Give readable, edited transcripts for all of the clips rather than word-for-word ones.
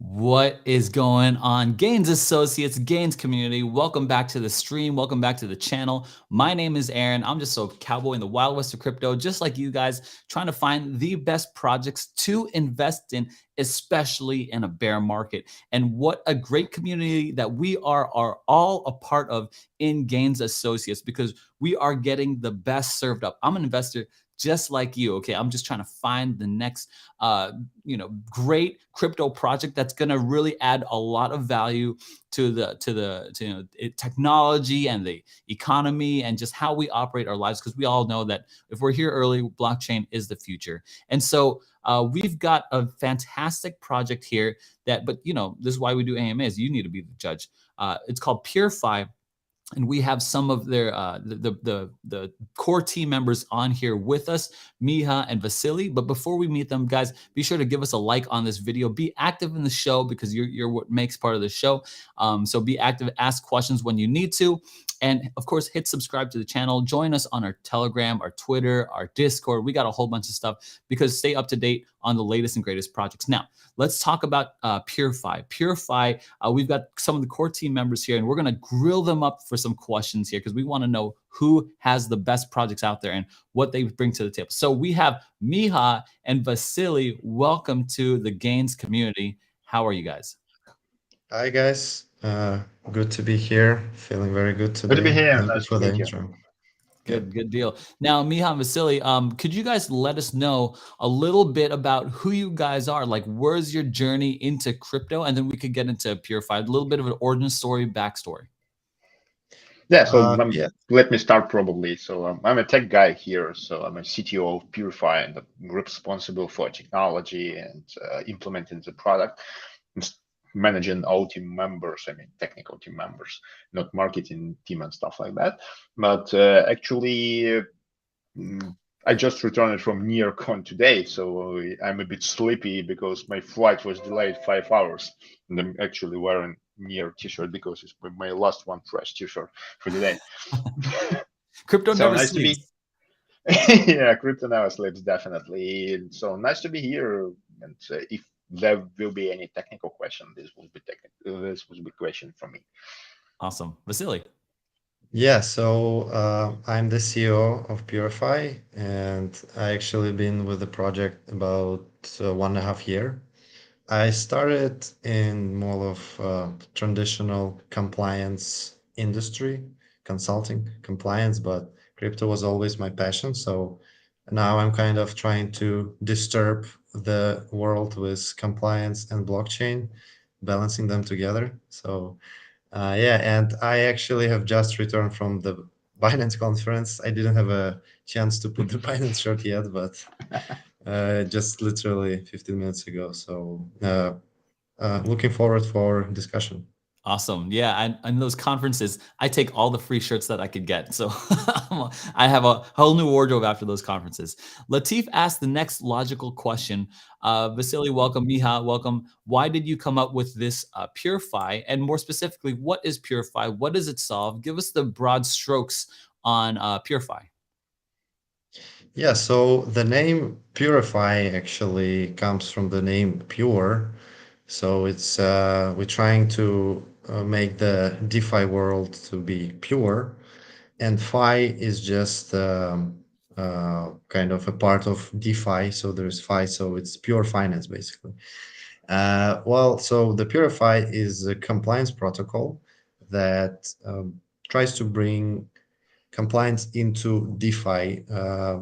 What is going on, Gains Associates, Gains community? Welcome back to the stream. Welcome back to the channel. My name is Aaron. I'm just a cowboy in the wild west of crypto, just like you guys, trying to find the best projects to invest in, especially in a bear market. And what a great community that we are all a part of in Gains Associates, because we are getting the best served up. I'm an investor just like you. Okay, I'm just trying to find the next great crypto project that's going to really add a lot of value to technology and the economy and just how we operate our lives, because we all know that if we're here early, blockchain is the future. And so we've got a fantastic project here but this is why we do AMAs. You need to be the judge. It's called Purefi, and we have some of their the core team members on here with us, Miha and Vasily. But before we meet them, guys, be sure to give us a like on this video. Be active in the show, because you're what makes part of the show. So be active, ask questions when you need to. And of course, hit subscribe to the channel. Join us on our Telegram, our Twitter, our Discord. We got a whole bunch of stuff, because stay up to date on the latest and greatest projects. Now, let's talk about Purefi. Purefi, we've got some of the core team members here, and we're going to grill them up for some questions here, because we want to know who has the best projects out there and what they bring to the table. So we have Miha and Vasily. Welcome to the Gains community. How are you guys? Hi guys, good to be here. Feeling very good Good to be today. here. Thank you Nice to for the meet you. intro. Yep. Good deal. Now, Miha and Vasily, could you guys let us know a little bit about who you guys are? Like, where's your journey into crypto? And then we could get into Purify, a little bit of an origin story, backstory. Yeah, so Yeah. let me start probably. So I'm a tech guy here. So I'm a CTO of Purify and I'm responsible for technology and implementing the product, and managing all team members. I mean, technical team members, not marketing team and stuff like that. But actually, mm, I just returned from NearCon today, so I'm a bit sleepy because my flight was delayed 5 hours, and I'm actually wearing Near t-shirt because it's my last one fresh t-shirt for the day. Crypto So never nice to be, sleeps. yeah, crypto now sleeps definitely. So nice to be here, and if there will be any technical question, this will be technical. This will be question from me. Awesome. Vasily. Yeah, so I'm the CEO of Purify, and I actually been with the project about 1.5 year. I started in more of traditional compliance industry, consulting compliance, but crypto was always my passion. So now I'm kind of trying to disturb the world with compliance and blockchain, balancing them together. So yeah, and I actually have just returned from the Binance conference. I didn't have a chance to put the Binance shirt yet, but just literally 15 minutes ago. So looking forward for discussion. Awesome. Yeah. And those conferences, I take all the free shirts that I could get. So I have a whole new wardrobe after those conferences. Latif asked the next logical question. Vasily, welcome. Miha, welcome. Why did you come up with this Purify? And more specifically, what is Purify? What does it solve? Give us the broad strokes on Purify. Yeah, so the name Purify actually comes from the name pure. So it's we're trying to make the DeFi world to be pure, and Fi is just kind of a part of DeFi. So there's Fi, so it's pure finance basically. Well, so the Purify is a compliance protocol that tries to bring compliance into DeFi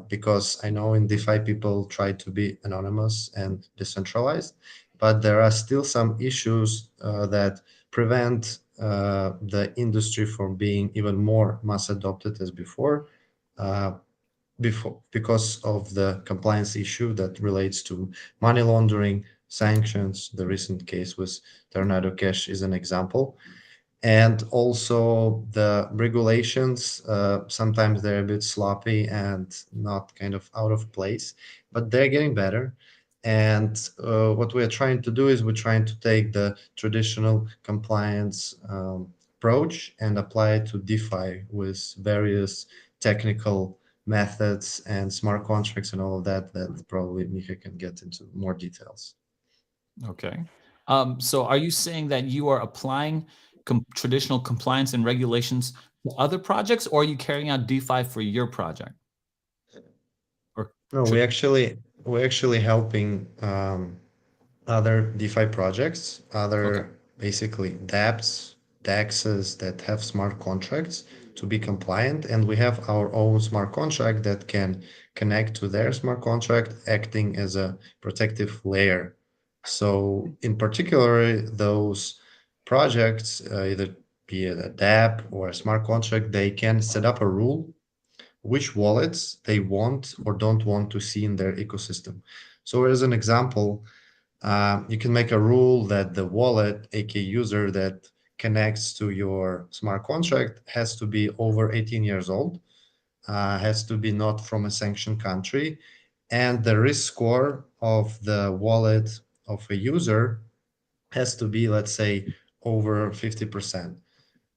because I know in DeFi people try to be anonymous and decentralized, but there are still some issues that prevent the industry from being even more mass adopted as uh, before because of the compliance issue that relates to money laundering, sanctions. The recent case with Tornado Cash is an example, and also the regulations sometimes they're a bit sloppy and not kind of out of place, but they're getting better. And what we're trying to do is we're trying to take the traditional compliance approach and apply it to DeFi with various technical methods and smart contracts and all of that, that probably Mika can get into more details. Okay. So are you saying that you are applying traditional compliance and regulations to other projects, or are you carrying out DeFi for your project? Or No, we're actually helping other DeFi projects, okay. other basically dApps, DEXs that have smart contracts to be compliant. And we have our own smart contract that can connect to their smart contract, acting as a protective layer. So in particular, those projects, either be it a dApp or a smart contract, they can set up a rule which wallets they want or don't want to see in their ecosystem. So as an example, you can make a rule that the wallet, aka user that connects to your smart contract, has to be over 18 years old, has to be not from a sanctioned country, and the risk score of the wallet of a user has to be, let's say, over 50%.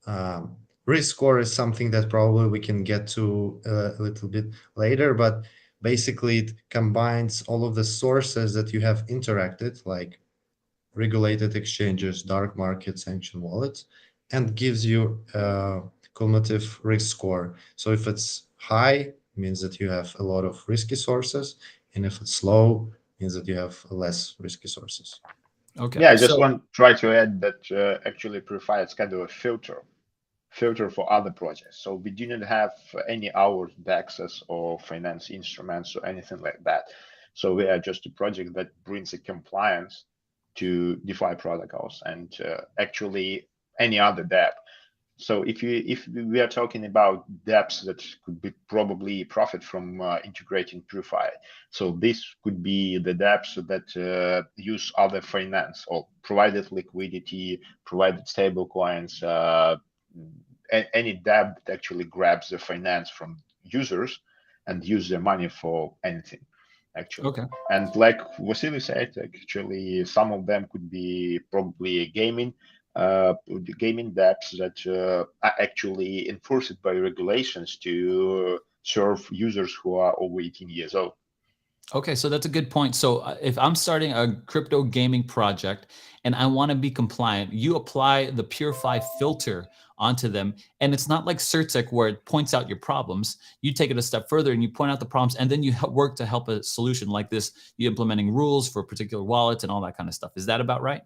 Um, Risk score is something that probably we can get to a little bit later, but basically it combines all of the sources that you have interacted, like regulated exchanges, dark markets, sanctioned wallets, and gives you a cumulative risk score. So if it's high, it means that you have a lot of risky sources, and if it's low, it means that you have less risky sources. Okay. Yeah, I just So want to try to add that actually Purefi is kind of a filter for other projects. So we do not have any hours access or finance instruments or anything like that. So we are just a project that brings a compliance to DeFi protocols and actually any other dApp. So if we are talking about dApps that could be probably profit from integrating Purefi, so this could be the dApps that use other finance or provided liquidity, provided stable coins, any dApp that actually grabs the finance from users and use their money for anything, actually. okay. And like Vasily said, actually, some of them could be probably gaming dApps that are actually enforced by regulations to serve users who are over 18 years old. Okay, so that's a good point. So if I'm starting a crypto gaming project and I want to be compliant, you apply the Purefi filter onto them. And it's not like Certic where it points out your problems. You take it a step further and you point out the problems, and then you work to help a solution like this. You implementing rules for particular wallets and all that kind of stuff. Is that about right?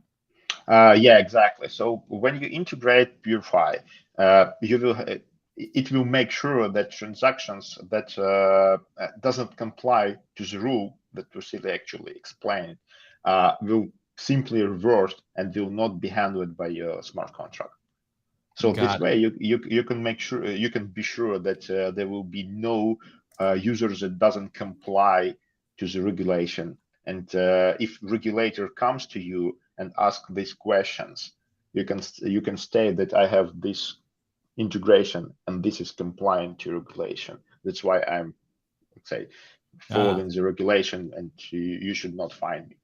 Yeah, exactly. So when you integrate Purefi, you will it will make sure that transactions that doesn't comply to the rule that Vasily actually explained will simply reverse and will not be handled by your smart contract. So this Got it. way, you can make sure you can be sure that there will be no users that doesn't comply to the regulation. And if regulator comes to you and ask these questions, you can state that I have this integration and this is compliant to regulation. That's why I'm, let's say, Ah. following the regulation, and you should not find me.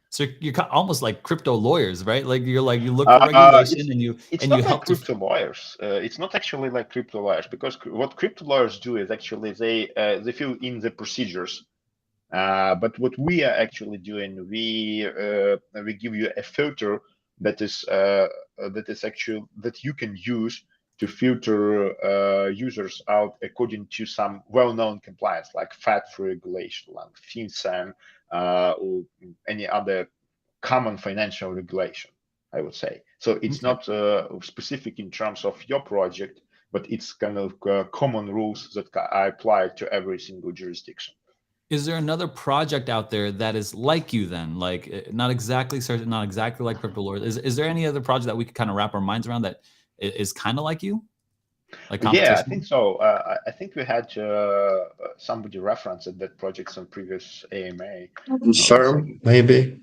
So you're almost like crypto lawyers, right? Like you look for Uh, regulation it's it's and you not like help to. crypto lawyers. It's not actually like crypto lawyers, because what crypto lawyers do is actually they fill in the procedures. But what we are actually doing, we give you a filter that is actually that you can use to filter users out according to some well-known compliance, like FATF regulation, like FinCEN, or any other common financial regulation, I would say. So it's Okay. not specific in terms of your project, but it's kind of common rules that are applied to every single jurisdiction. Is there another project out there that is like you then? Like not exactly certain, not exactly like Crypto Lord. Is there any other project that we could kind of wrap our minds around that is kind of like you? Like Yeah, I think competition? so. I think we had somebody referenced that project on previous AMA. One Confirm, second. maybe.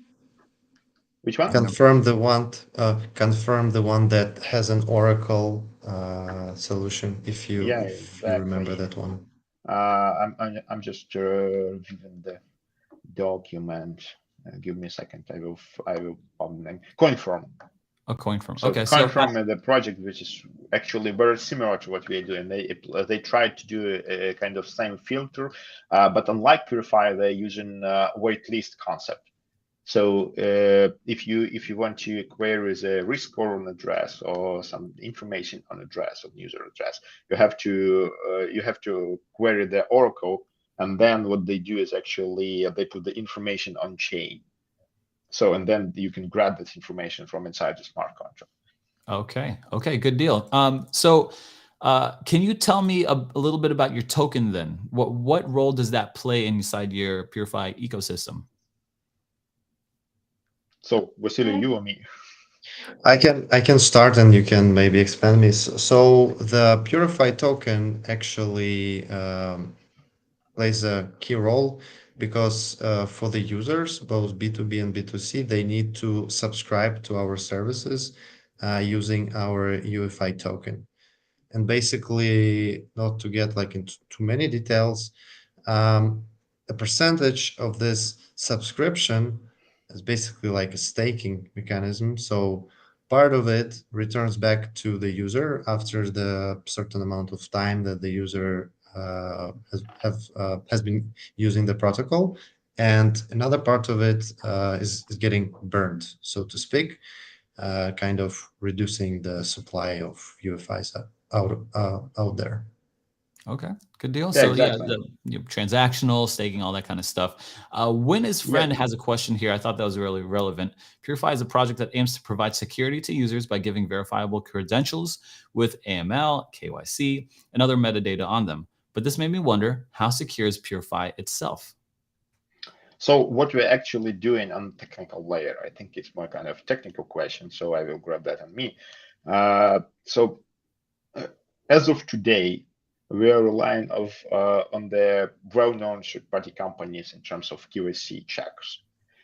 Which one? Confirm the one that has an Oracle solution, Yeah, if you remember exactly. that one. I'm just reviewing the document. Give me a second. I will find the name. CoinFirm. A coin from. So Okay, so CoinFirm is the project which is actually very similar to what we are doing. They tried to do a kind of same filter, but unlike Purefi, they're using waitlist concept. So if you want to query the risk score on address or some information on address of user address, you have to query the Oracle, and then what they do is actually they put the information on chain. So and then you can grab this information from inside the smart contract. Okay. Okay. Good deal. Can you tell me a little bit about your token then? What role does that play inside your Purify ecosystem? So Vasily, you or me? I can start and you can maybe expand me. So the Purify token actually plays a key role because for the users, both B2B and B2C, they need to subscribe to our services using our UEFI token. And basically, not to get like into too many details, um, a percentage of this subscription is basically like a staking mechanism. So part of it returns back to the user after the certain amount of time that the user has been using the protocol, and another part of it is getting burned, so to speak, kind of reducing the supply of UFIs out there. Okay, good deal. Yeah, So yeah, exactly. transactional staking, all that kind of stuff. When his Yeah. friend has a question here, I thought that was really relevant. Purify is a project that aims to provide security to users by giving verifiable credentials with AML, KYC, and other metadata on them. But this made me wonder, how secure is Purify itself? So what we're actually doing on the technical layer, I think it's more kind of technical question, so I will grab that on me. So as of today, we are relying on the well-known third-party companies in terms of QSC checks.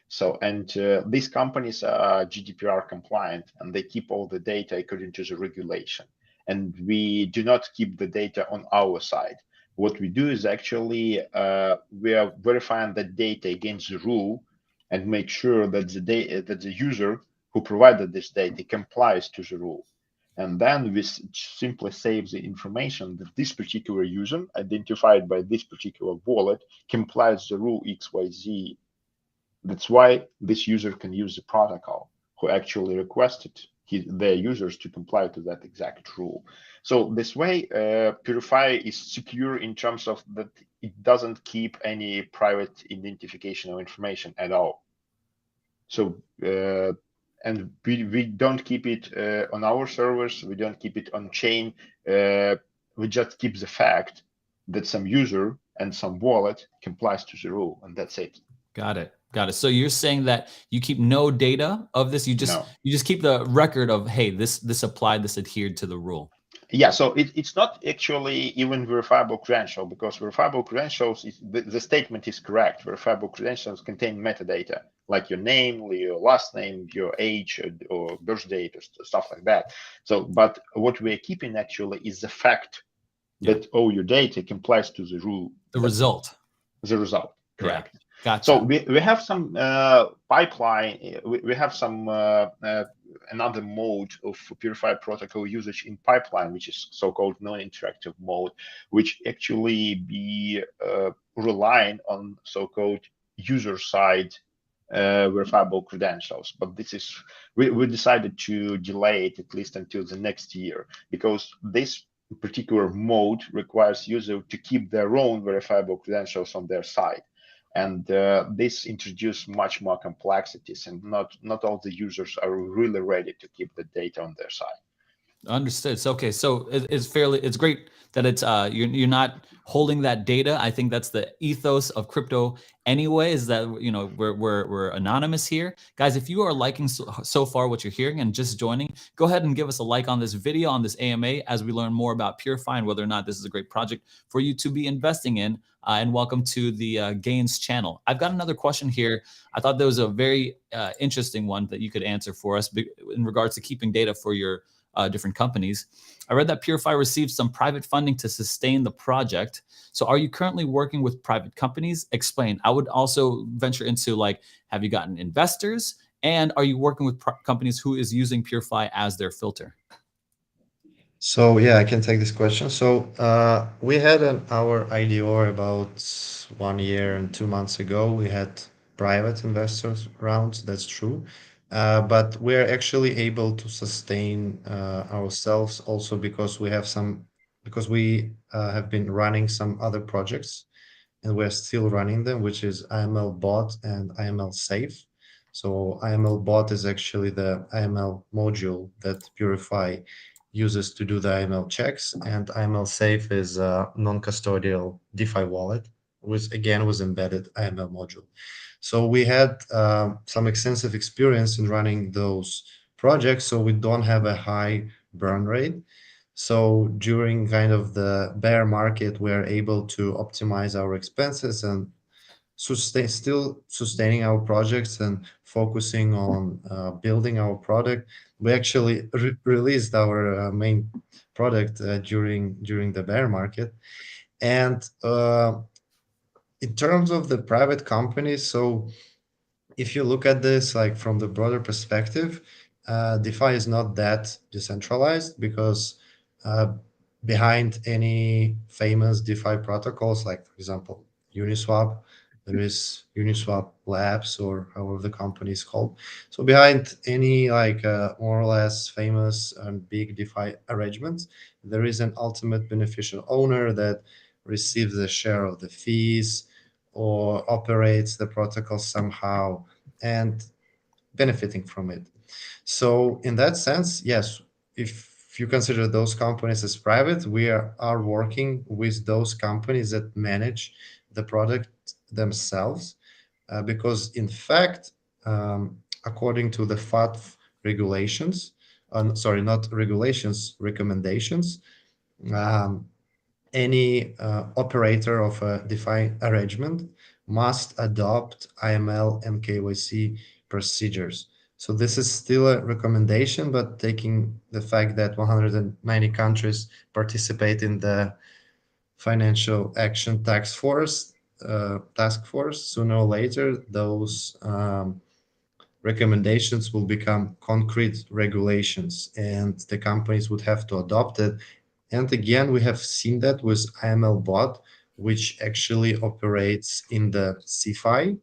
So, and these companies are GDPR compliant, and they keep all the data according to the regulation. And we do not keep the data on our side. What we do is actually we are verifying the data against the rule and make sure that the user who provided this data complies to the rule. And then we simply save the information that this particular user identified by this particular wallet complies the rule XYZ. That's why this user can use the protocol who actually requested their users to comply to that exact rule. So this way, Purify is secure in terms of that it doesn't keep any private identification or information at all. So and we don't keep it on our servers. We don't keep it on chain. We just keep the fact that some user and some wallet complies to the rule, and that's it. Got it. Got it. So you're saying that you keep no data of this. You No. just keep the record of, hey, this applied, this adhered to the rule. Yeah, so it's not actually even verifiable credential, because verifiable credentials is the statement is correct. Verifiable credentials contain metadata like your name, your last name, your age, or birth date, or stuff like that. So, but what we're keeping actually is the fact that all your data complies to the rule. The result. The result, correct. Yeah. Gotcha. So we have some pipeline. We have some another mode of Purify protocol usage in pipeline, which is so-called non-interactive mode, which actually be relying on so-called user-side verifiable credentials. But this is we decided to delay it at least until the next year, because this particular mode requires user to keep their own verifiable credentials on their side. And this introduced much more complexities, and not all the users are really ready to keep the data on their side. Understood. So, okay, so it's great that it's you're not holding that data. I think that's the ethos of crypto anyway, is that we're anonymous here. Guys, if you are liking so far what you're hearing and just joining, go ahead and give us a like on this video, on this AMA, as we learn more about Purify and whether or not this is a great project for you to be investing in. And welcome to the Gains channel. I've got another question here. I thought there was a very interesting one that you could answer for us in regards to keeping data for your different companies. I read that Purify received some private funding to sustain the project. So are you currently working with private companies? Explain. I would also venture into, like, have you gotten investors? And are you working with companies who is using Purify as their filter? So yeah, I can take this question. So we had our IDO about 1 year and 2 months ago. We had private investors rounds. That's true. But we're actually able to sustain ourselves also because we have been running some other projects and we're still running them, which is AML bot and AML safe. So AML bot is actually the AML module that Purify uses to do the AML checks, and AML safe is a non-custodial DeFi wallet, which again was embedded AML module. So we had some extensive experience in running those projects, so we don't have a high burn rate. So during kind of the bear market, we're able to optimize our expenses and still sustaining our projects and focusing on building our product. We actually released our main product during the bear market. And in terms of the private companies, so if you look at this like from the broader perspective, DeFi is not that decentralized because uh, behind any famous DeFi protocols, like for example Uniswap, there is Uniswap Labs or however the company is called. So behind any like more or less famous and big DeFi arrangements, there is an ultimate beneficial owner that receives a share of the fees or operates the protocol somehow and benefiting from it. So in that sense, yes, if you consider those companies as private, are working with those companies that manage the product themselves, because in fact, according to the FATF regulations, sorry, not regulations, recommendations, um, any operator of a DeFi arrangement must adopt AML and KYC procedures. So this is still a recommendation, but taking the fact that 190 countries participate in the Financial Action Task Force, sooner or later, those recommendations will become concrete regulations and the companies would have to adopt it. And again, we have seen that with AML bot, which actually operates in the CeFi.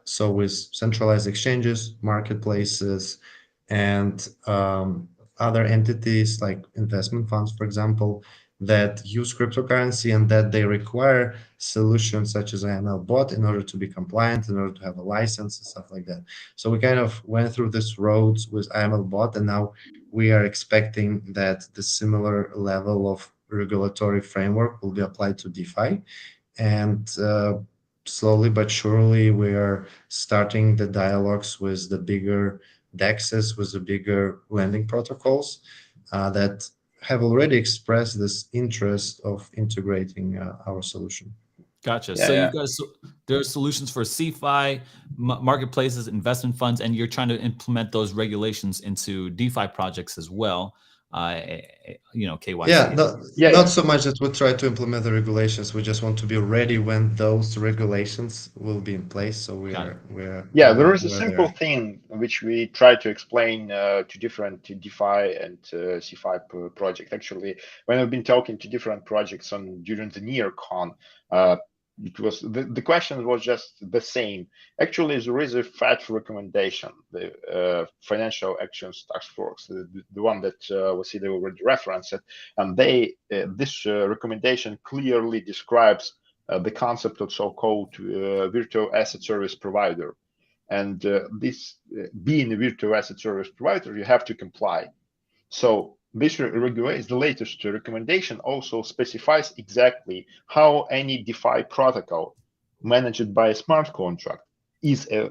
So with centralized exchanges, marketplaces, and other entities like investment funds, for example, that use cryptocurrency and that they require solutions such as AML bot in order to be compliant, in order to have a license and stuff like that. So we kind of went through this roads with AML bot, and now we are expecting that the similar level of regulatory framework will be applied to DeFi. And slowly but surely, we are starting the dialogues with the bigger DEXs, with the bigger lending protocols that have already expressed this interest of integrating our solution. Gotcha. Yeah, So you yeah. guys, there are solutions for CeFi, marketplaces, investment funds, and you're trying to implement those regulations into DeFi projects as well. Yeah, KYC. Yeah, not yeah. so much that we try to implement the regulations. We just want to be ready when those regulations will be in place. So Got it. Yeah, there is a we're simple there. thing which we try to explain to different DeFi and CeFi project. Actually, when I've been talking to different projects on during the NearCon, it was the question was just the same. Actually, there is a FAT recommendation, the Financial Actions Task Force, the one that Vasily already referenced, and they this recommendation clearly describes the concept of so-called virtual asset service provider. And this being a virtual asset service provider, you have to comply. So this regulates the latest recommendation also specifies exactly how any DeFi protocol managed by a smart contract is a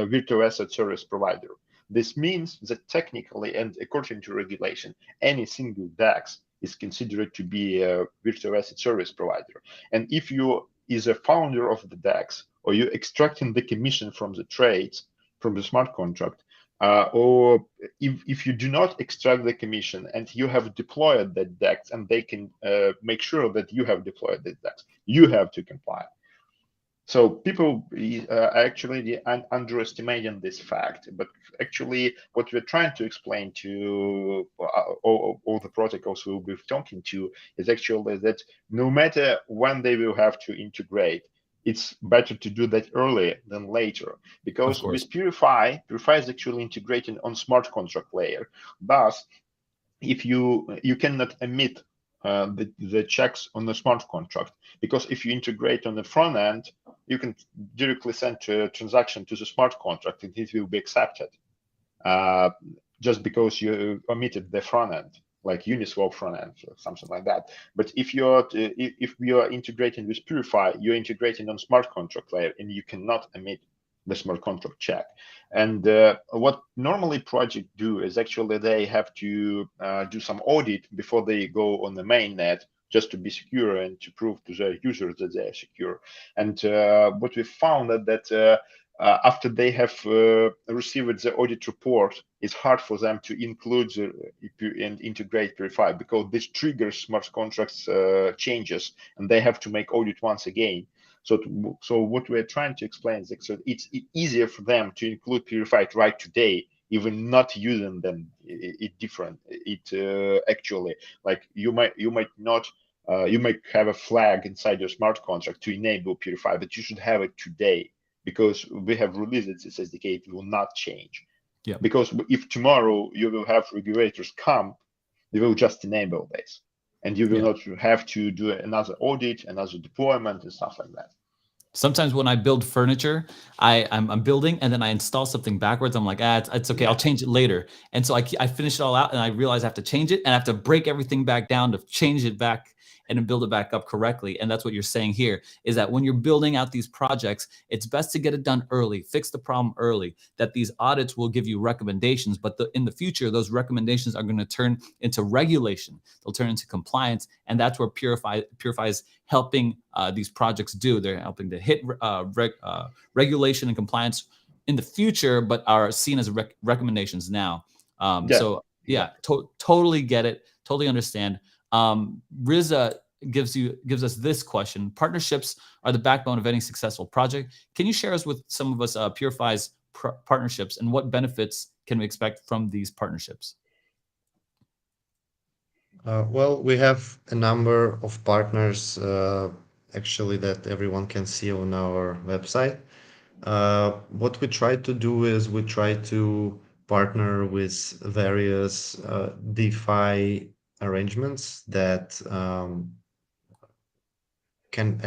virtual asset service provider. This means that technically and according to regulation, any single DEX is considered to be a virtual asset service provider. And if you is a founder of the DEX or you're extracting the commission from the trades from the smart contract, or if you do not extract the commission and you have deployed that DEX and they can make sure that you have deployed that DEX, you have to comply. So people are actually underestimating this fact, but actually what we're trying to explain to all the protocols we'll be talking to is actually that no matter when they will have to integrate, it's better to do that earlier than later, because with Purefi is actually integrating on smart contract layer. Thus, if you cannot emit the checks on the smart contract, because if you integrate on the front end, you can directly send a transaction to the smart contract and it will be accepted, just because you omitted the front end, like Uniswap front end or something like that. But if we are integrating with Purefi, you're integrating on smart contract layer and you cannot emit the smart contract check. And what normally projects do is actually they have to do some audit before they go on the main net, just to be secure and to prove to the users that they are secure. And what we found that after they have received the audit report, it's hard for them to include and integrate Purefi, because this triggers smart contracts changes, and they have to make audit once again. So what we're trying to explain is that it's easier for them to include Purefi right today, even not using them. It different. It actually, like you might not. You might have a flag inside your smart contract to enable Purefi, but you should have it today, because we have released this SDK. It will not change. Yeah. Because if tomorrow you will have regulators come, they will just enable this, and you will not have to do another audit, another deployment, and stuff like that. Sometimes when I build furniture, I'm building and then I install something backwards. I'm like, it's okay. I'll change it later. And so I finish it all out and I realize I have to change it and I have to break everything back down to change it back and then build it back up correctly. And that's what you're saying here, is that when you're building out these projects, it's best to get it done early, fix the problem early, that these audits will give you recommendations, but in the future, those recommendations are going to turn into regulation. They'll turn into compliance. And that's where Purefi is helping these projects do. They're helping to hit regulation and compliance in the future, but are seen as recommendations now. So yeah, totally get it. Totally understand. Riza gives us this question: partnerships are the backbone of any successful project. Can you share us with some of us Purefi's partnerships and what benefits can we expect from these partnerships? Well, we have a number of partners actually that everyone can see on our website. What we try to do is we try to partner with various DeFi arrangements that can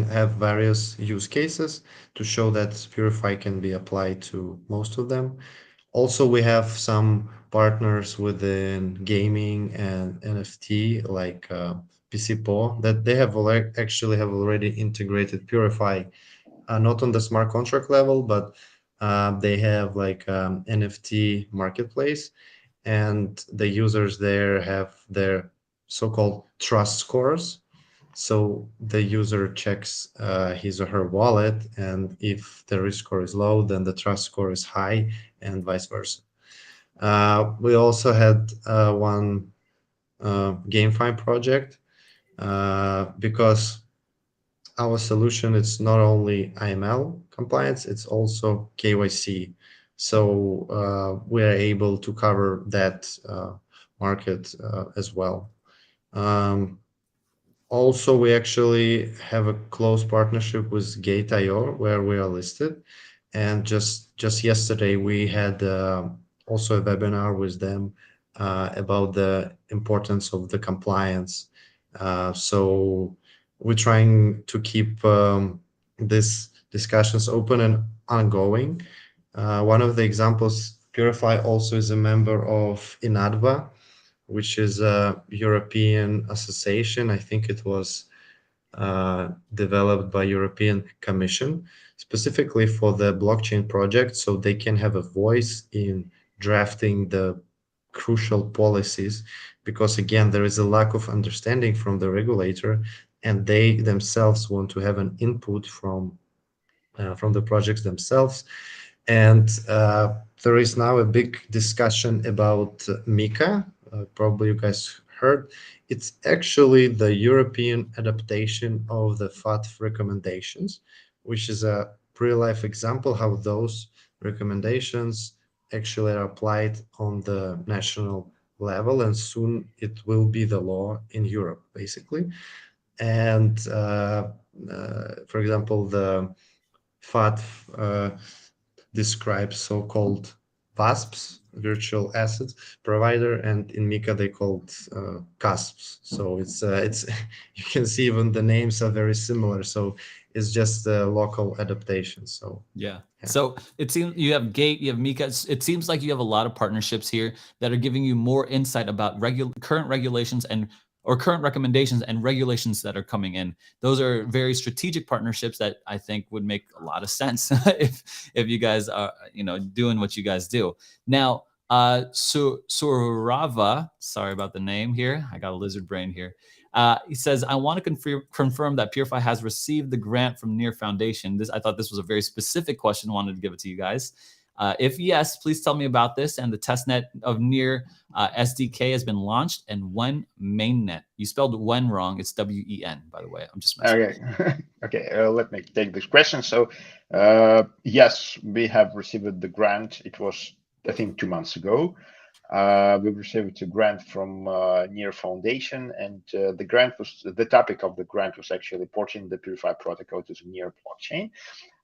have various use cases to show that Purefi can be applied to most of them. Also, we have some partners within gaming and NFT, like PCPO, that they have actually have already integrated Purefi, not on the smart contract level, but they have like NFT marketplace, and the users there have their so-called trust scores. So the user checks his or her wallet, and if the risk score is low, then the trust score is high, and vice versa. We also had one GameFi project because our solution is not only AML compliance, it's also KYC. So we are able to cover that market as well. Also, we actually have a close partnership with Gate.io, where we are listed. And just yesterday, we had also a webinar with them about the importance of the compliance. So we're trying to keep these discussions open and ongoing. One of the examples, Purefi also is a member of INADVA, which is a European association. I think it was developed by European Commission specifically for the blockchain project, so they can have a voice in drafting the crucial policies, because again, there is a lack of understanding from the regulator, and they themselves want to have an input from the projects themselves. And there is now a big discussion about MiCA. Probably you guys heard. It's actually the European adaptation of the FATF recommendations, which is a real-life example how those recommendations actually are applied on the national level, and soon it will be the law in Europe, basically. And for example, the FAT describes so-called VASPs, virtual asset provider, and in Mika they called CASPs. So it's you can see even the names are very similar. So it's just a local adaptation. So Yeah. yeah. So it seems you have Gate, you have Mika. It seems like you have a lot of partnerships here that are giving you more insight about current regulations and or current recommendations and regulations that are coming in. Those are very strategic partnerships that I think would make a lot of sense if you guys are doing what you guys do. Now, Surava, sorry about the name here. I got a lizard brain here. He says, I want to confirm that Purefi has received the grant from Near Foundation. I thought this was a very specific question. Wanted to give it to you guys. If yes, please tell me about this and the testnet of Near SDK has been launched and when mainnet. You spelled when wrong. It's WEN, by the way. I'm just messing. Okay. Okay. Let me take this question. So yes, we have received the grant. It was, I think, 2 months ago. We received a grant from Near Foundation, and the topic of the grant was actually porting the Purefi protocol to the Near blockchain.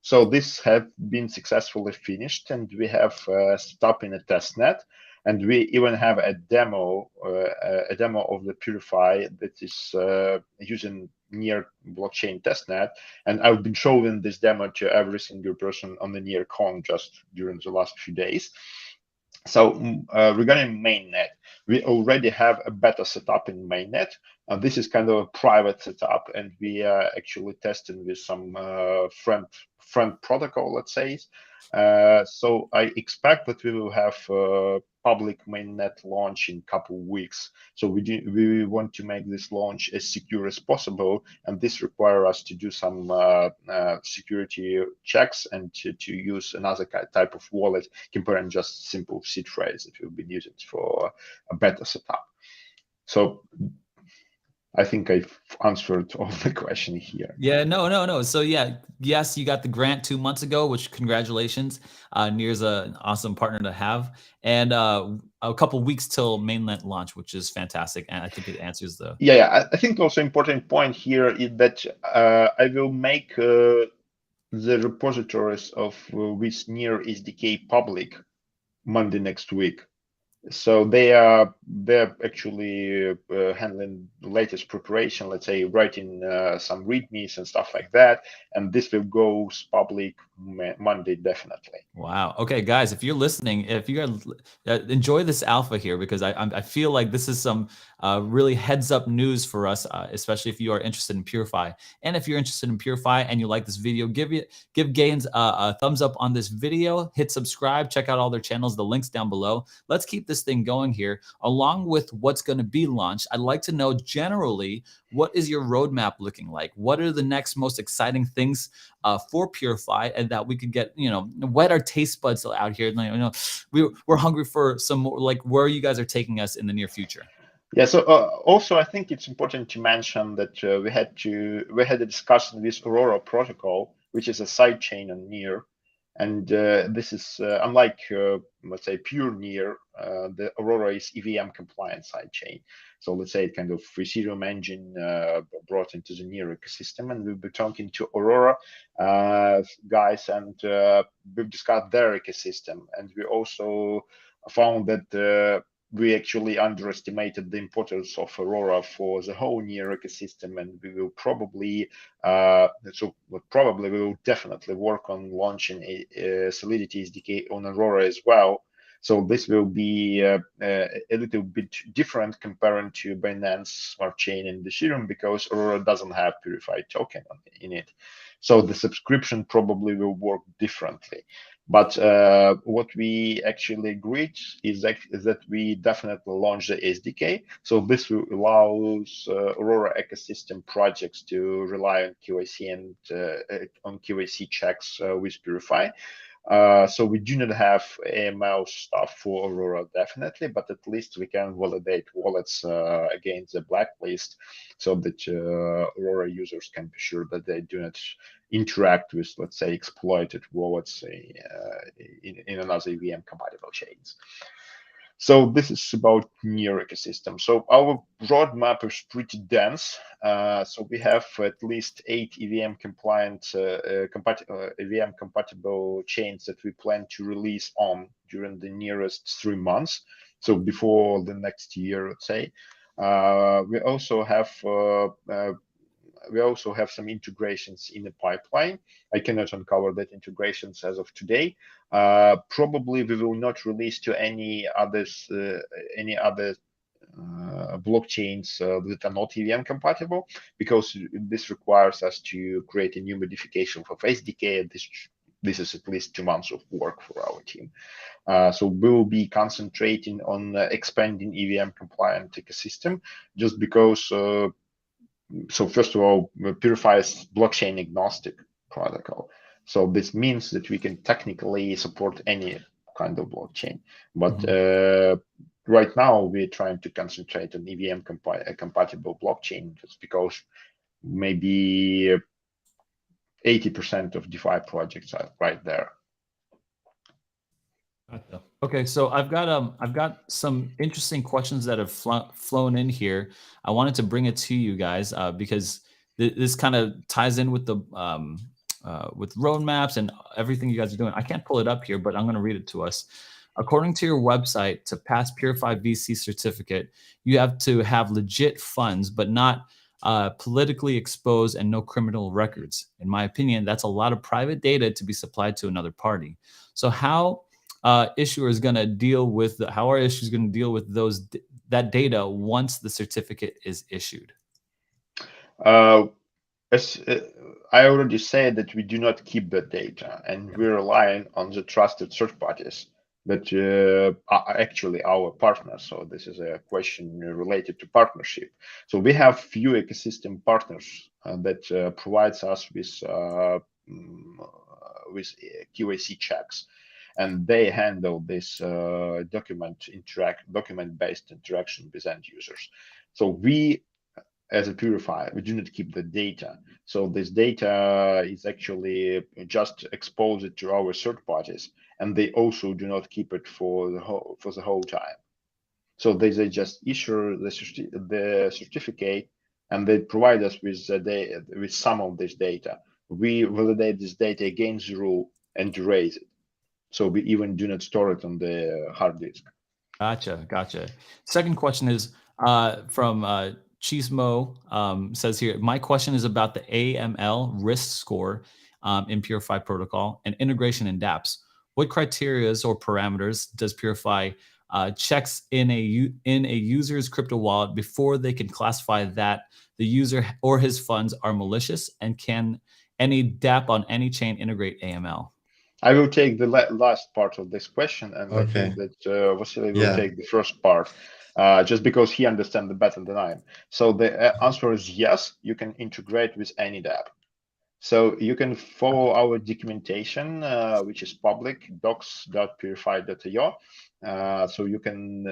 So this have been successfully finished, and we have stopped in a test net, and we even have a demo of the Purefi that is using Near blockchain testnet, and I've been showing this demo to every single person on the Near con just during the last few days. So regarding mainnet, we already have a beta setup in mainnet. This is kind of a private setup, and we are actually testing with some friend protocol, let's say. So I expect that we will have public mainnet launch in a couple of weeks. So we want to make this launch as secure as possible, and this requires us to do some security checks and to use another type of wallet comparing just simple seed phrase that we've been using for a beta setup. So I think I've answered all the question here. Yeah, no. So yeah, yes, you got the grant 2 months ago, which congratulations. Near's an awesome partner to have, and a couple weeks till mainnet launch, which is fantastic. And I think it answers the. Yeah. I think also important point here is that I will make the repositories of with Near SDK public Monday next week. So they're actually handling the latest preparation, let's say writing some readmes and stuff like that, and this will go public Monday definitely. Wow. Okay, guys, if you're listening, if you guys enjoy this alpha here, because I feel like this is some really heads up news for us, especially if you are interested in Purefi. And if you're interested in Purefi and you like this video, give Gaines a thumbs up on this video, hit subscribe, check out all their channels, the links down below. Let's keep this thing going here. Along with what's going to be launched, I'd like to know generally, what is your roadmap looking like? What are the next most exciting things for Purefi, and that we could get, whet our taste buds out here. We're hungry for some more, like where you guys are taking us in the near future. Yeah. So also, I think it's important to mention that we had a discussion with Aurora Protocol, which is a side chain on Near, and this is unlike let's say pure Near. The Aurora is EVM compliant side chain. So let's say kind of Ethereum engine brought into the Near ecosystem, and we'll be talking to Aurora guys, and we've discussed their ecosystem, and we also found that we actually underestimated the importance of Aurora for the whole Near ecosystem, and we will probably we will definitely work on launching a Solidity SDK on Aurora as well. So this will be a little bit different comparing to Binance Smart Chain and Ethereum, because Aurora doesn't have Purefi token in it. So the subscription probably will work differently. But what we actually agreed is that we definitely launch the SDK. So this will allow Aurora ecosystem projects to rely on KYC and on KYC checks with Purefi. So we do not have AML stuff for Aurora definitely, but at least we can validate wallets against the blacklist, so that Aurora users can be sure that they do not interact with, let's say, exploited wallets in another EVM compatible chains. So this is about near ecosystem. So our roadmap is pretty dense. So we have at least 8 EVM compliant, EVM compatible chains that we plan to release on during the nearest 3 months. So before the next year, let's say. We also have some integrations in the pipeline. I cannot uncover that integrations as of today. Probably we will not release to any other blockchains that are not EVM compatible, because this requires us to create a new modification for SDK. And this is at least 2 months of work for our team. So we'll be concentrating on expanding EVM compliant ecosystem, just because so first of all, Purefi is blockchain agnostic protocol. So this means that we can technically support any kind of blockchain. But right now we're trying to concentrate on EVM compatible blockchain, just because maybe 80% of DeFi projects are right there. Gotcha. Okay, so I've got some interesting questions that have flown in here. I wanted to bring it to you guys because this kind of ties in with the with roadmaps and everything you guys are doing. I can't pull it up here, but I'm going to read it to us. According to your website, to pass Purefi VC certificate, you have to have legit funds, but not politically exposed and no criminal records. In my opinion, that's a lot of private data to be supplied to another party. So how issuers going to deal with how are issuers going to deal with that data once the certificate is issued? As I already said, that we do not keep the data, and we're relying on the trusted third parties that are actually our partners. So this is a question related to partnership. So we have few ecosystem partners that provides us with QAC checks, and they handle this document-based interaction with end users. So we, as a Purefi, we do not keep the data. So this data is actually just exposed to our third parties, and they also do not keep it for the whole time. So they just issue the certificate, and they provide us with some of this data. We validate this data against the rule and erase it. So we even do not store it on the hard disk. Gotcha. Second question is from Chismo, says here, my question is about the AML Risk Score in Purefi Protocol and integration in dApps. What criteria or parameters does Purefi checks in a user's crypto wallet before they can classify that the user or his funds are malicious, and can any dApp on any chain integrate AML? I will take the last part of this question, and Okay. I think that Vasily will take the first part, just because he understands it better than I am. So the answer is yes, you can integrate with any dApp. So you can follow our documentation, which is public, docs.purefi.io. So you can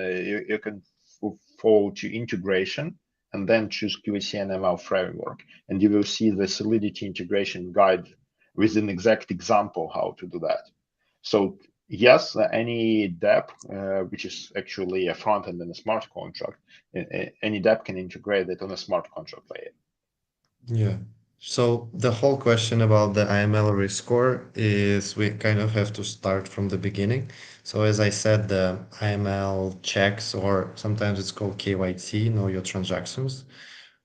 follow to integration and then choose QAC and ML framework, and you will see the Solidity integration guide with an exact example how to do that. So yes, any dApp, which is actually a front end and a smart contract, any dApp can integrate it on a smart contract layer. Yeah. So the whole question about the AML risk score is we kind of have to start from the beginning. So as I said, the AML checks, or sometimes it's called KYC, know your transactions,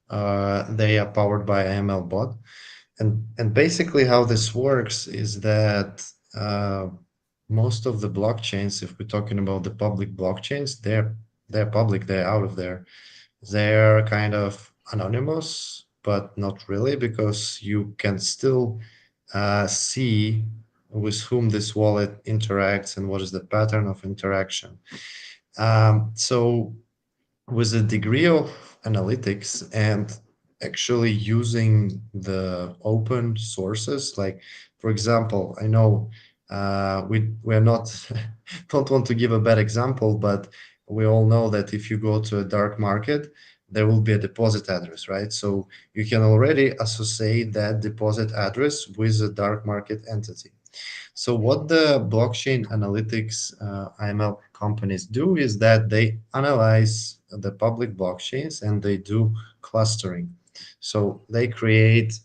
they are powered by AML bot. And basically how this works is that most of the blockchains, if we're talking about the public blockchains, they're public, they're out of there. They're kind of anonymous, but not really, because you can still see with whom this wallet interacts and what is the pattern of interaction. So with a degree of analytics and actually using the open sources, like for example, I know we're not don't want to give a bad example, but we all know that if you go to a dark market, there will be a deposit address, right? So you can already associate that deposit address with a dark market entity. So what the blockchain analytics AML companies do is that they analyze the public blockchains and they do clustering. So they create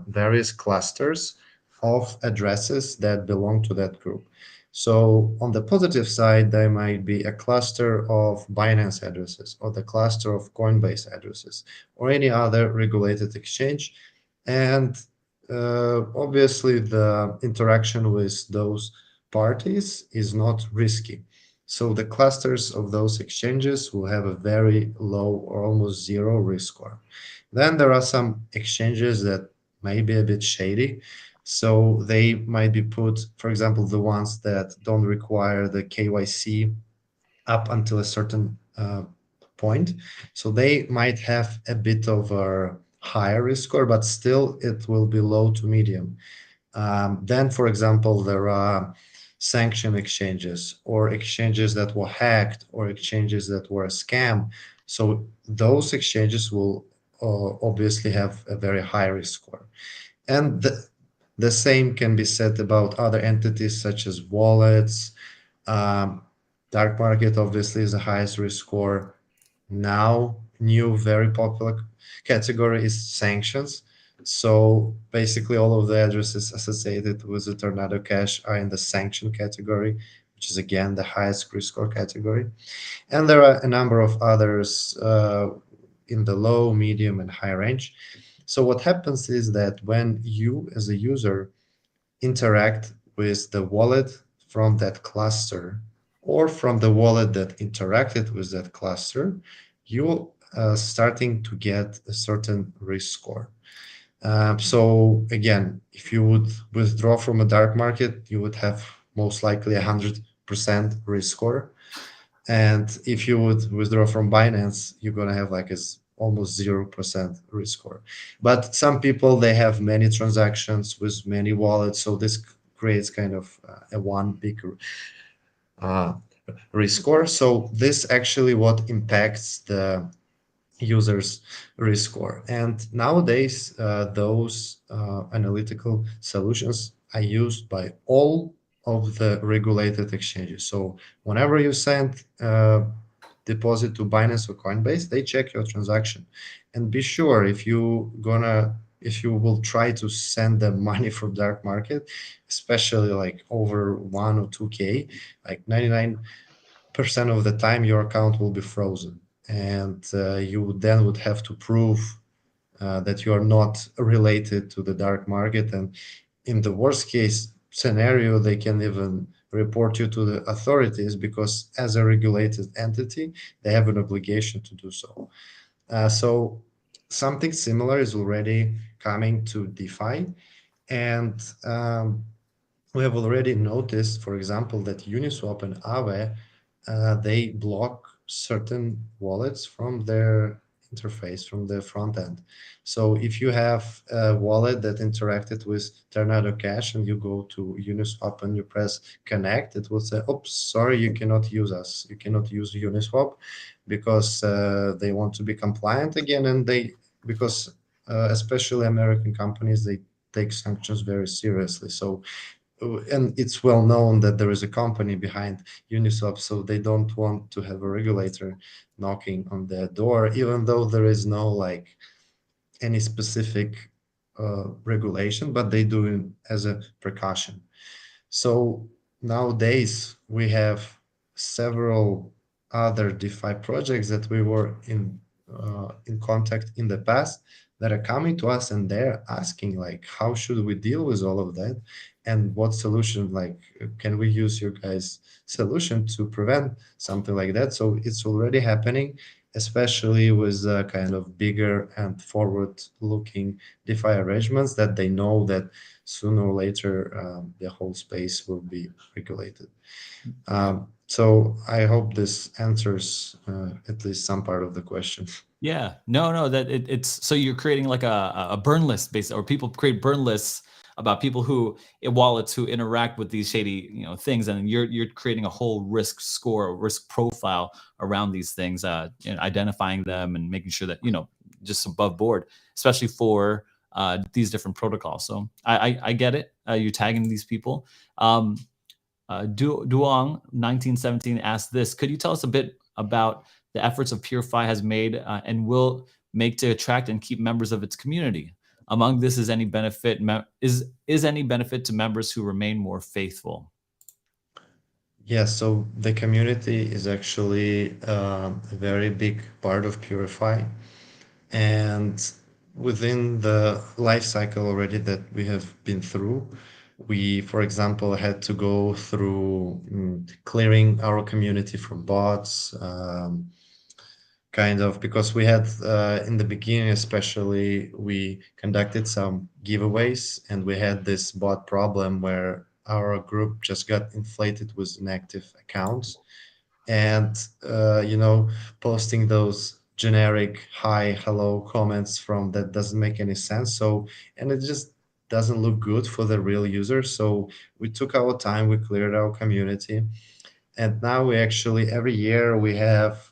various clusters of addresses that belong to that group. So on the positive side, there might be a cluster of Binance addresses or the cluster of Coinbase addresses or any other regulated exchange. And obviously, the interaction with those parties is not risky. So the clusters of those exchanges will have a very low or almost zero risk score. Then there are some exchanges that may be a bit shady. So they might be put, for example, the ones that don't require the KYC up until a certain point. So they might have a bit of a higher risk score, but still it will be low to medium. Then, for example, there are sanction exchanges or exchanges that were hacked or exchanges that were a scam. So those exchanges will obviously have a very high risk score. And the same can be said about other entities such as wallets. Um, Dark market obviously is the highest risk score. Now, new very popular category is sanctions. So basically, all of the addresses associated with the Tornado Cash are in the sanction category, which is again the highest risk score category. And there are a number of others in the low, medium, and high range. So what happens is that when you, as a user, interact with the wallet from that cluster or from the wallet that interacted with that cluster, you starting to get a certain risk score. So again, if you would withdraw from a dark market, you would have most likely 100% risk score. And if you would withdraw from Binance, you're gonna have like almost 0% risk score. But some people they have many transactions with many wallets, so this creates kind of a one big uh, risk score. So this actually what impacts the user's risk score. And nowadays, those analytical solutions are used by all of the regulated exchanges. So whenever you send deposit to Binance or Coinbase, they check your transaction. And be sure if you will try to send them money from dark market, especially like over 1 or 2K, like 99% of the time your account will be frozen and you then would have to prove that you are not related to the dark market. And in the worst case scenario, they can even report you to the authorities because as a regulated entity, they have an obligation to do so. So something similar is already coming to DeFi. And we have already noticed, for example, that Uniswap and Aave, they block certain wallets from their interface, from the front end. So if you have a wallet that interacted with Tornado Cash and you go to Uniswap and you press connect, it will say, oops, sorry, you cannot use us. You cannot use Uniswap because they want to be compliant again. And because especially American companies, they take sanctions very seriously. So and it's well known that there is a company behind Uniswap, so they don't want to have a regulator knocking on their door, even though there is no like any specific regulation, but they do it as a precaution. So nowadays we have several other DeFi projects that we were in contact in the past that are coming to us and they're asking like, how should we deal with all of that, and what solution like can we use your guys' solution to prevent something like that? So it's already happening, especially with kind of bigger and forward-looking DeFi arrangements that they know that sooner or later the whole space will be regulated. So I hope this answers at least some part of the question. Yeah, no, that it's so you're creating like a burn list based, or people create burn lists about people who wallets who interact with these shady things, and you're creating a whole risk score, a risk profile around these things, identifying them and making sure that just above board, especially for these different protocols. So I get it. You're tagging these people. Duong 1917 asked this: could you tell us a bit about the efforts of Purefi has made and will make to attract and keep members of its community? Among this, is any benefit any benefit to members who remain more faithful? Yeah, so the community is actually a very big part of Purify. And within the life cycle already that we have been through, we, for example, had to go through clearing our community from bots, kind of, because we had in the beginning, especially, we conducted some giveaways and we had this bot problem where our group just got inflated with inactive accounts. And posting those generic hi hello comments from that doesn't make any sense, so, and it just doesn't look good for the real user. So we took our time, we cleared our community, and now we actually every year we have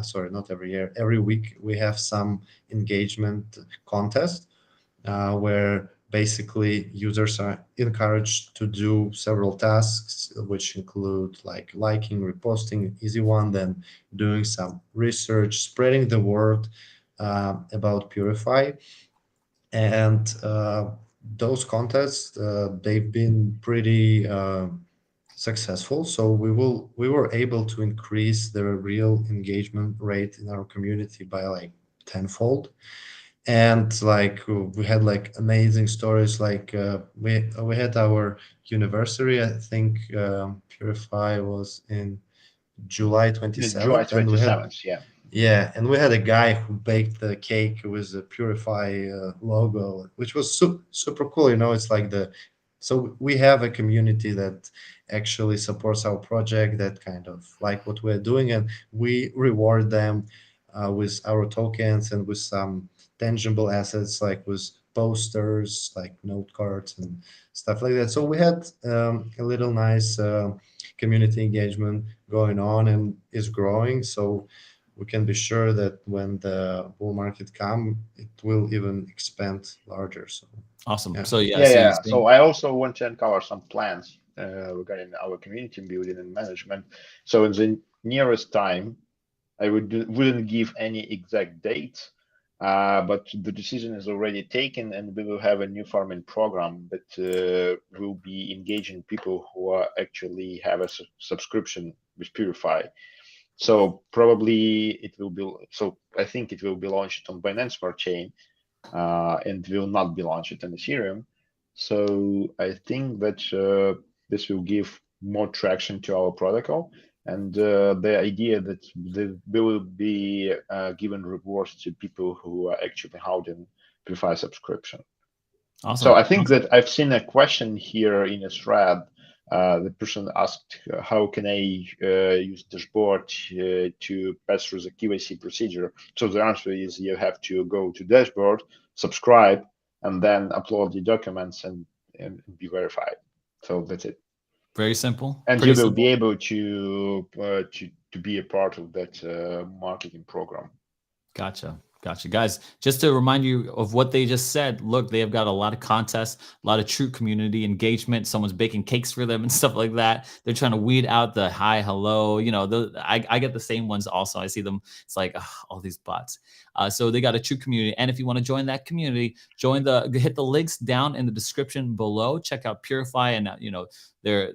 sorry, not every year, every week we have some engagement contest where basically users are encouraged to do several tasks, which include like liking, reposting, easy one, then doing some research, spreading the word about Purify. And those contests, they've been pretty successful. So we were able to increase the real engagement rate in our community by like tenfold. And like we had like amazing stories, like we had our anniversary, I think. Purify was in July July 27th, and we had, 27th, yeah. yeah, and we had a guy who baked the cake with the Purify logo, which was super cool. It's like so we have a community that actually supports our project, that kind of like what we're doing, and we reward them with our tokens and with some tangible assets, like with posters, like note cards and stuff like that. So we had a little nice community engagement going on, and is growing. So we can be sure that when the bull market come, it will even expand larger. So Awesome. yeah. So yeah, Yeah, so you're yeah. So saying, I also want to uncover some plans regarding our community building and management. So in the nearest time, I wouldn't give any exact dates, but the decision is already taken, and we will have a new farming program that will be engaging people who are actually have a subscription with Purify. So probably it will be. So I think it will be launched on Binance Smart Chain, and will not be launched on Ethereum. So I think that this will give more traction to our protocol, and the idea that there will be given rewards to people who are actually holding Purify subscription. awesome. So I think that I've seen a question here in a thread. The person asked, how can I use dashboard to pass through the KYC procedure? So the answer is you have to go to dashboard, subscribe, and then upload the documents and be verified. So that's it. Very simple. And Pretty you will simple. be able to be a part of that marketing program. Gotcha. Guys, just to remind you of what they just said, look, they have got a lot of contests, a lot of true community engagement. Someone's baking cakes for them and stuff like that. They're trying to weed out the hi, hello. I get the same ones also. I see them. It's like all these bots. So they got a true community. And if you want to join that community, hit the links down in the description below. Check out Purify and their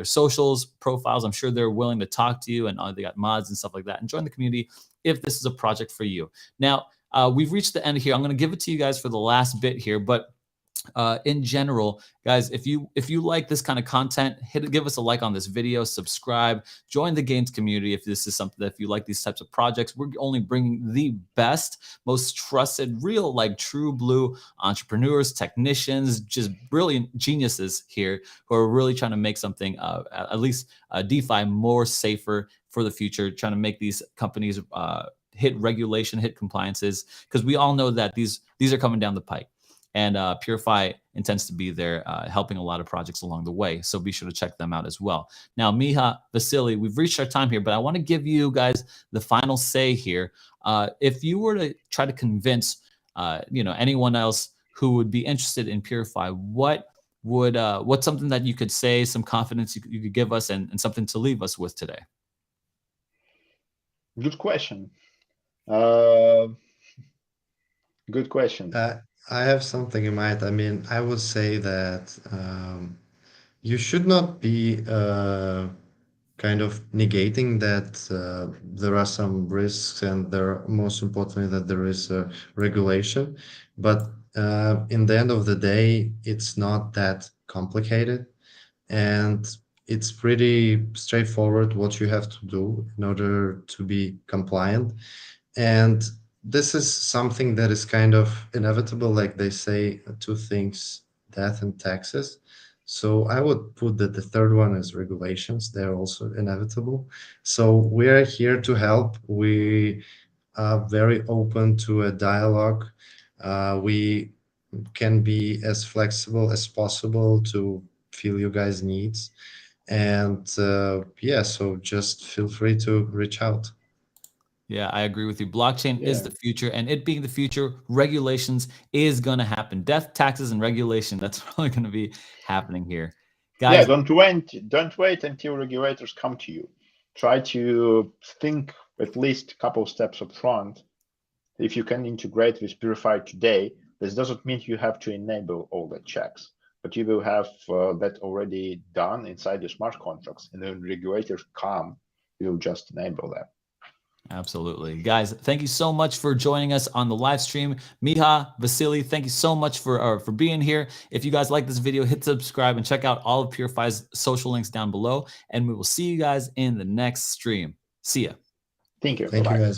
socials, profiles. I'm sure they're willing to talk to you, and they got mods and stuff like that. And join the community if this is a project for you. Now, we've reached the end here. I'm going to give it to you guys for the last bit here, but in general, guys, if you like this kind of content, give us a like on this video, subscribe, join the games community if this is something that, if you like these types of projects. We're only bringing the best, most trusted, real, like true blue entrepreneurs, technicians, just brilliant geniuses here who are really trying to make something, at least DeFi, more safer for the future, trying to make these companies hit regulation, hit compliances, because we all know that these are coming down the pike. And Purefi intends to be there helping a lot of projects along the way. So be sure to check them out as well. Now, Miha, Vasily, we've reached our time here, but I want to give you guys the final say here. If you were to try to convince anyone else who would be interested in Purefi, what's something that you could say, some confidence you could give us, and something to leave us with today? Good question. Good question. I have something in mind. I mean, I would say that you should not be kind of negating that there are some risks, and most importantly, that there is a regulation. But in the end of the day, it's not that complicated, and it's pretty straightforward what you have to do in order to be compliant. And this is something that is kind of inevitable, like they say, two things, death and taxes. So I would put that the third one is regulations. They're also inevitable. So we are here to help. We are very open to a dialogue. We can be as flexible as possible to fill you guys' needs. And yeah, so just feel free to reach out. Yeah, I agree with you. Blockchain is Yeah. the future, and it being the future, regulations is going to happen. Death, taxes, and regulation, that's really going to be happening here. Yeah, Guys, don't wait until regulators come to you. Try to think at least a couple steps up front. If you can integrate with Purefi today, this doesn't mean you have to enable all the checks, but you will have that already done inside your smart contracts, and when regulators come, you will just enable them. absolutely. Guys, thank you so much for joining us on the live stream. Miha, Vasily, thank you so much for being here. If you guys like this video, hit subscribe and check out all of Purefi's social links down below. And we will see you guys in the next stream. See ya. Thank you. Thank you, Bye-bye. guys.